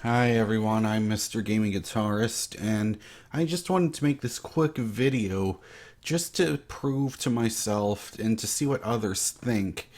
Hi everyone, I'm MrGamingGuitarist, and I just wanted to make this quick video just to prove to myself and to see what others think.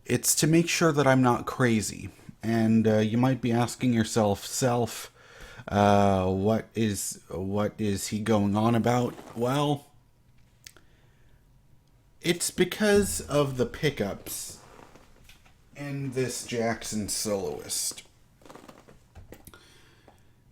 It's to make sure that I'm not crazy. And you might be asking yourself, what is he going on about? Well, it's because of the pickups in this Jackson Soloist.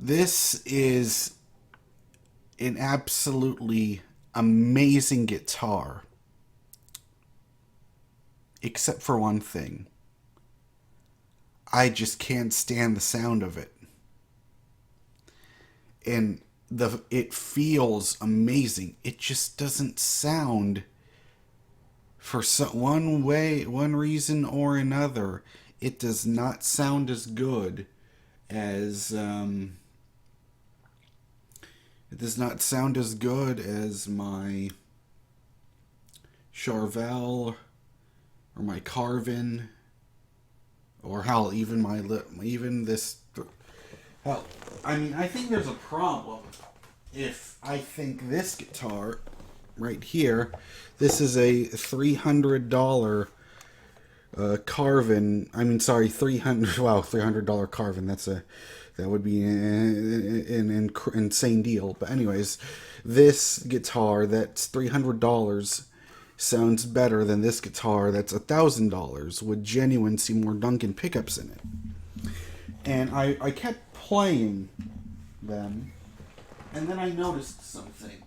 This is an absolutely amazing guitar. Except for one thing. I just can't stand the sound of it. And it feels amazing. It just doesn't sound for one reason or another. It does not sound as good as it does not sound as good as my Charvel or my Carvin or hell, even this. Hell, I mean, I think there's a problem if I think this guitar right here, this is a $300 Carvin. I mean, sorry, 300. Wow, $300 Carvin. That would be an insane deal. But anyways, this guitar that's $300 sounds better than this guitar that's $1,000 with genuine Seymour Duncan pickups in it. And I kept playing them, and then I noticed something.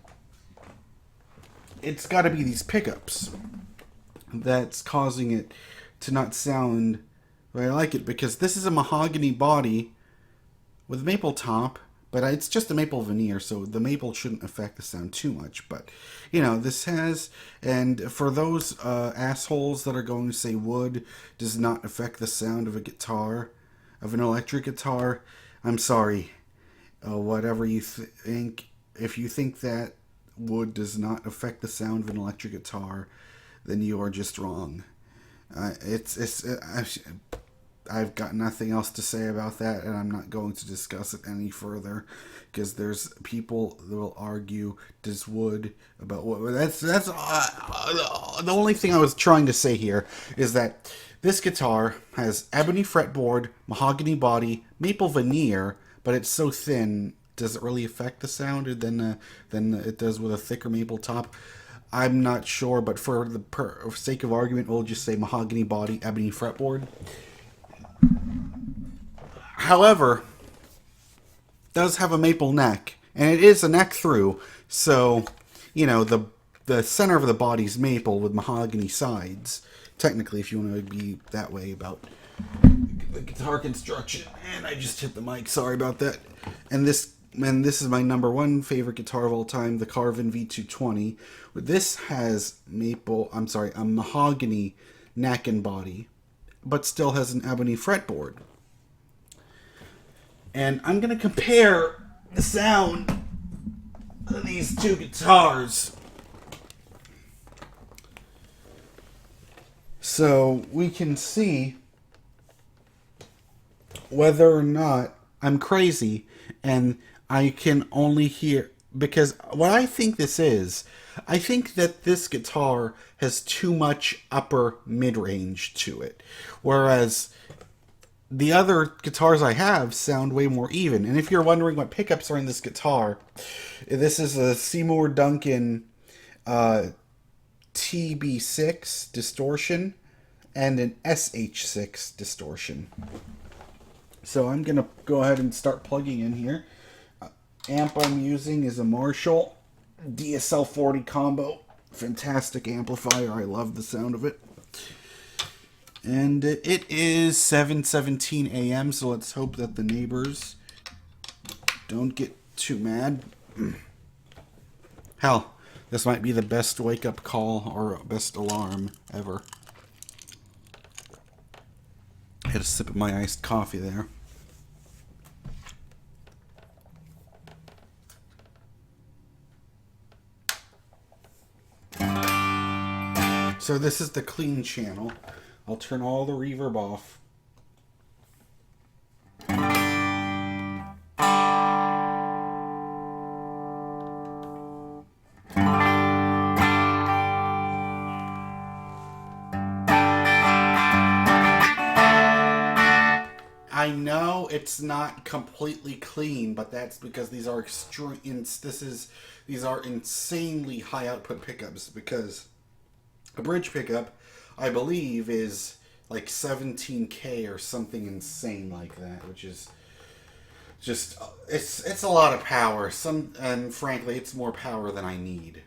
It's got to be these pickups that's causing it to not sound the way I like it, because this is a mahogany body with maple top, but it's just a maple veneer, so the maple shouldn't affect the sound too much. But, you know, this has, and for those assholes that are going to say wood does not affect the sound of a guitar, of an electric guitar, I'm sorry. Whatever you think, if you think that wood does not affect the sound of an electric guitar, then you are just wrong. I've got nothing else to say about that, and I'm not going to discuss it any further, because there's people that will argue does wood about what. That's the only thing I was trying to say here is that this guitar has ebony fretboard, mahogany body, maple veneer, but it's so thin. Does it really affect the sound than it does with a thicker maple top? I'm not sure, but for the sake of argument, we'll just say mahogany body, ebony fretboard. However, it does have a maple neck, and it is a neck through, so, you know, the center of the body's maple with mahogany sides. Technically, if you want to be that way about the guitar construction. And I just hit the mic, sorry about that. And this is my number one favorite guitar of all time, the Carvin V220. This has a mahogany neck and body, but still has an ebony fretboard. And I'm going to compare the sound of these two guitars, so we can see whether or not I'm crazy and I can only hear, because what I think this is, I think that this guitar has too much upper mid-range to it, whereas the other guitars I have sound way more even. And if you're wondering what pickups are in this guitar, this is a Seymour Duncan TB6 Distortion and an SH6 Distortion. So I'm going to go ahead and start plugging in here. Amp I'm using is a Marshall DSL40 combo. Fantastic amplifier. I love the sound of it. And it is 7:17 a.m., so let's hope that the neighbors don't get too mad. Hell, this might be the best wake-up call or best alarm ever. I had a sip of my iced coffee there. So this is the clean channel. I'll turn all the reverb off. know it's not completely clean, but that's because these are these are insanely high output pickups, because a bridge pickup, I believe, is like 17K or something insane like that, which is just it's a lot of power. And frankly, it's more power than I need.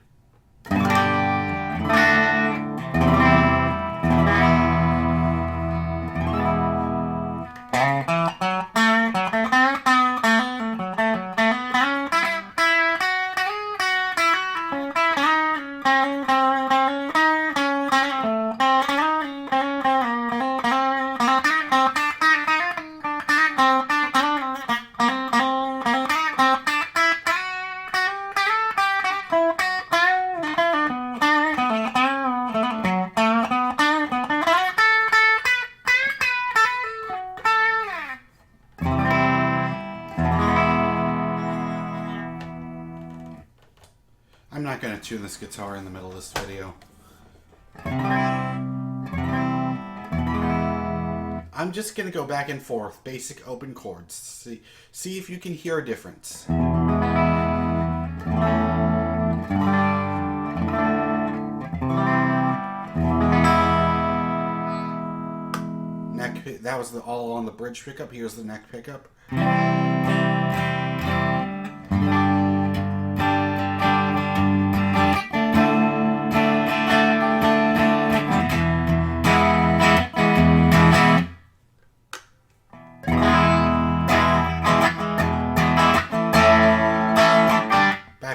I'm not going to tune this guitar in the middle of this video. I'm just going to go back and forth, basic open chords. See if you can hear a difference. That was all on the bridge pickup. Here's the neck pickup.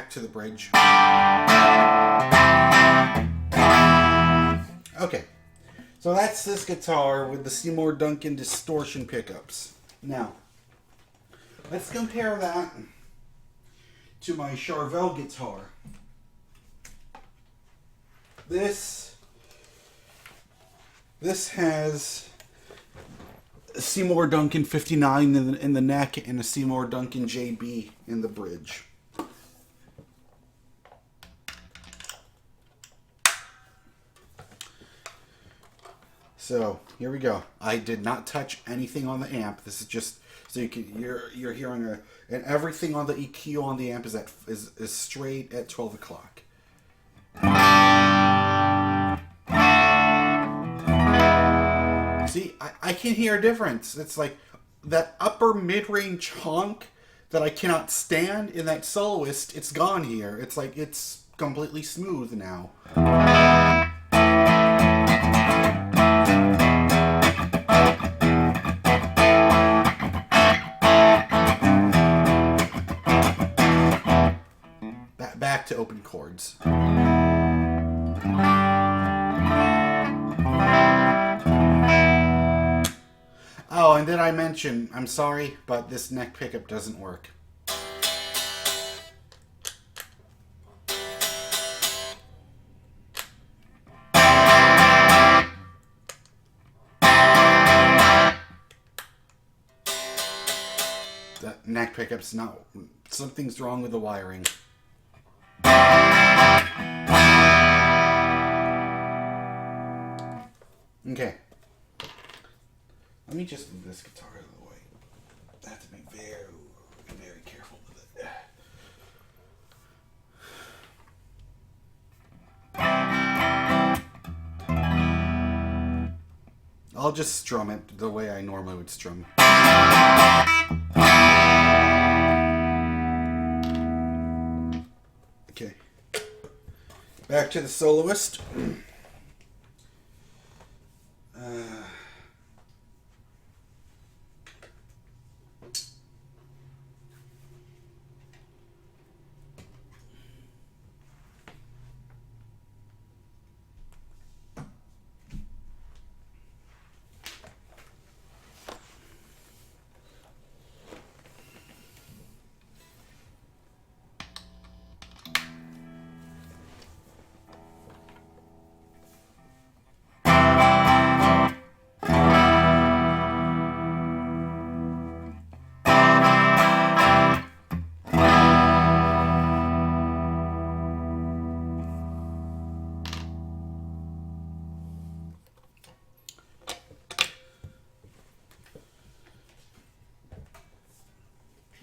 To the bridge. Okay, so that's this guitar with the Seymour Duncan Distortion pickups. Now, let's compare that to my Carvin guitar. This has a Seymour Duncan 59 in the neck and a Seymour Duncan JB in the bridge. So here we go. I did not touch anything on the amp. This is just so you're hearing and everything on the EQ on the amp is straight at 12 o'clock. See, I can hear a difference. It's like that upper mid-range honk that I cannot stand in that soloist. It's gone here. It's like it's completely smooth now. Back to open chords. Oh, and did I mention, I'm sorry, but this neck pickup doesn't work. That neck pickup's not, something's wrong with the wiring. Okay. Let me just move this guitar out of the way. I have to be very, very careful with it. I'll just strum it the way I normally would strum. Okay. Back to the soloist.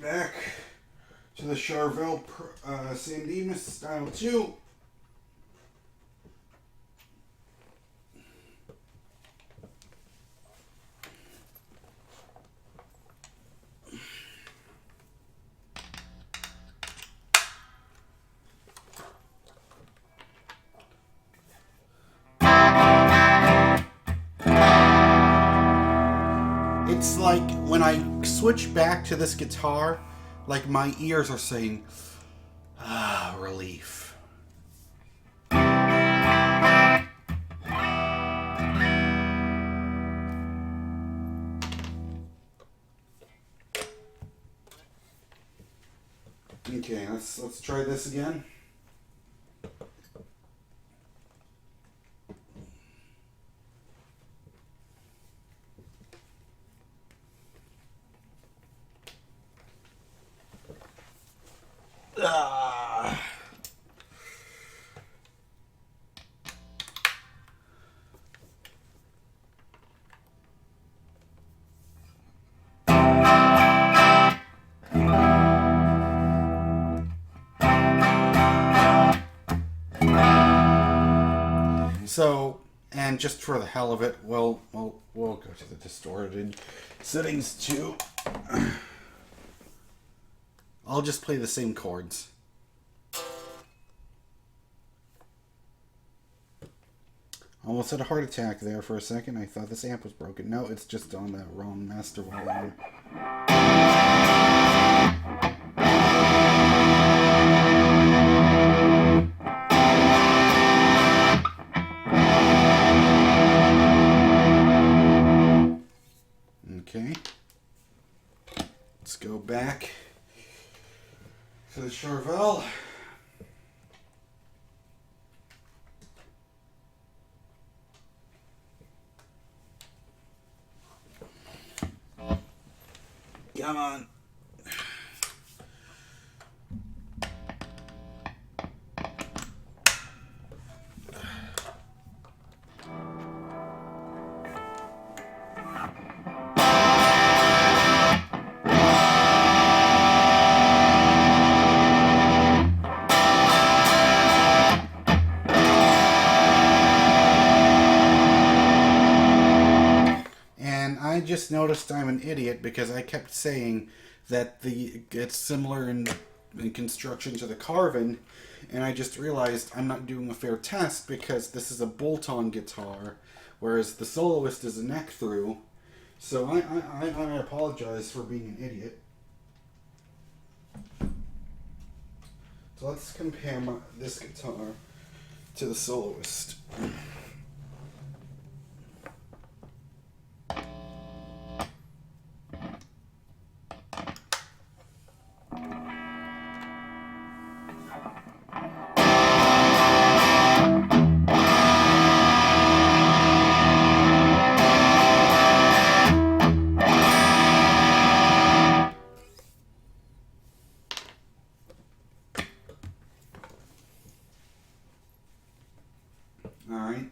Back to the Charvel San Dimas Style 2. It's like when I switch back to this guitar, like my ears are saying, ah, relief. Okay, let's try this again. So, and just for the hell of it, we'll go to the distorted settings too. I'll just play the same chords. Almost had a heart attack there for a second. I thought this amp was broken. No, it's just on the wrong master volume. Okay. Let's go back to the Charvel. Come on. I just noticed I'm an idiot because I kept saying that it's similar in construction to the Carvin, and I just realized I'm not doing a fair test because this is a bolt-on guitar, whereas the soloist is a neck through. So I apologize for being an idiot. So let's compare this guitar to the soloist. Alright.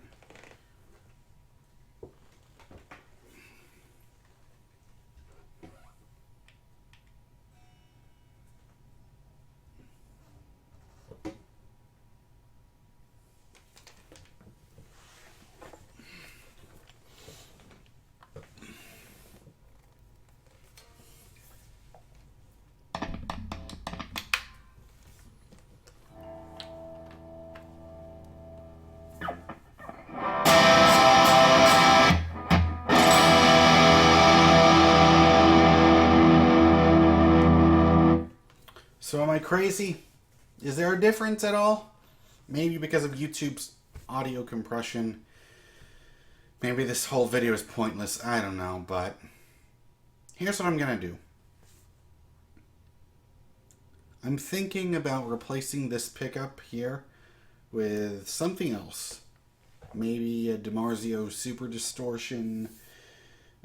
So am I crazy? Is there a difference at all? Maybe because of YouTube's audio compression. Maybe this whole video is pointless. I don't know, but here's what I'm gonna do. I'm thinking about replacing this pickup here with something else. Maybe a DiMarzio Super Distortion.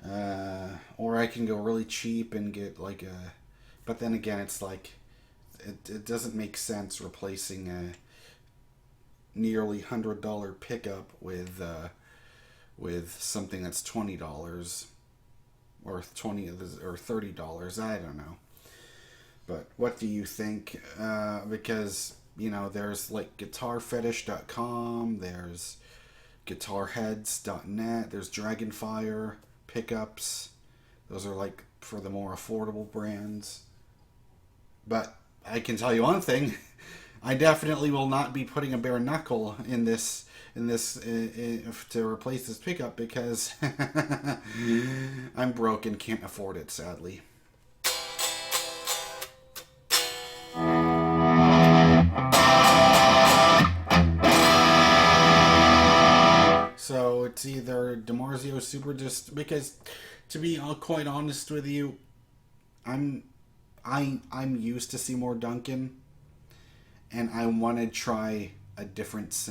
Or I can go really cheap and get like a... But then again, it's like... It doesn't make sense replacing a nearly $100 pickup with something that's $20 or $30. I don't know. But what do you think? Because, you know, there's like guitarfetish.com, there's guitarheads.net, there's Dragonfire pickups. Those are like for the more affordable brands. But I can tell you one thing: I definitely will not be putting a bare knuckle in this to replace this pickup because I'm broke and can't afford it, sadly. So it's either DiMarzio Super, just because, to be quite honest with you, I'm I'm used to Seymour Duncan, and I want to try a different.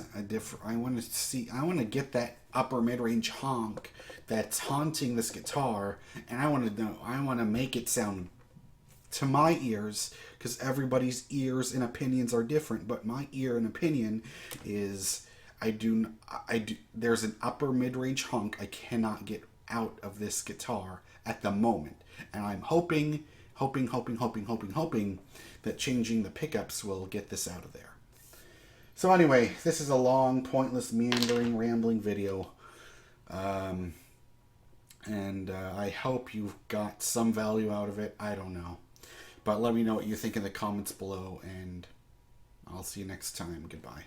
I want to see. I want to get that upper mid range honk that's haunting this guitar, and I want to know. I want to make it sound to my ears, because everybody's ears and opinions are different. But my ear and opinion is I do. There's an upper mid range honk I cannot get out of this guitar at the moment, and I'm hoping that changing the pickups will get this out of there. So anyway, this is a long, pointless, meandering, rambling video. And I hope you've got some value out of it. I don't know. But let me know what you think in the comments below, and I'll see you next time. Goodbye.